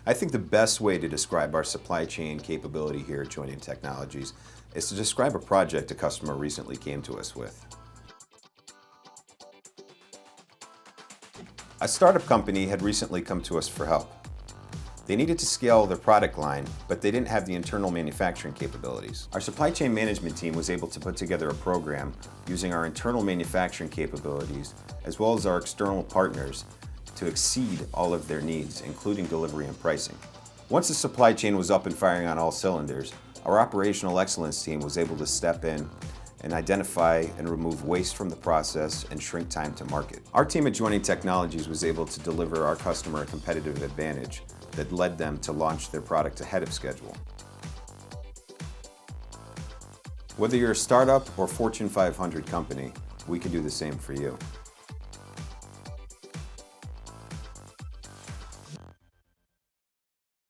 I think the best way to describe our supply chain capability here at Joining Technologies is to describe a project a customer recently came to us with. A startup company had recently come to us for help. They needed to scale their product line, but they didn't have the internal manufacturing capabilities. Our supply chain management team was able to put together a program using our internal manufacturing capabilities as well as our external partners to exceed all of their needs, including delivery and pricing. Once the supply chain was up and firing on all cylinders, our operational excellence team was able to step in and identify and remove waste from the process and shrink time to market. Our team at Joining Technologies was able to deliver our customer a competitive advantage that led them to launch their product ahead of schedule. Whether you're a startup or Fortune 500 company, we can do the same for you.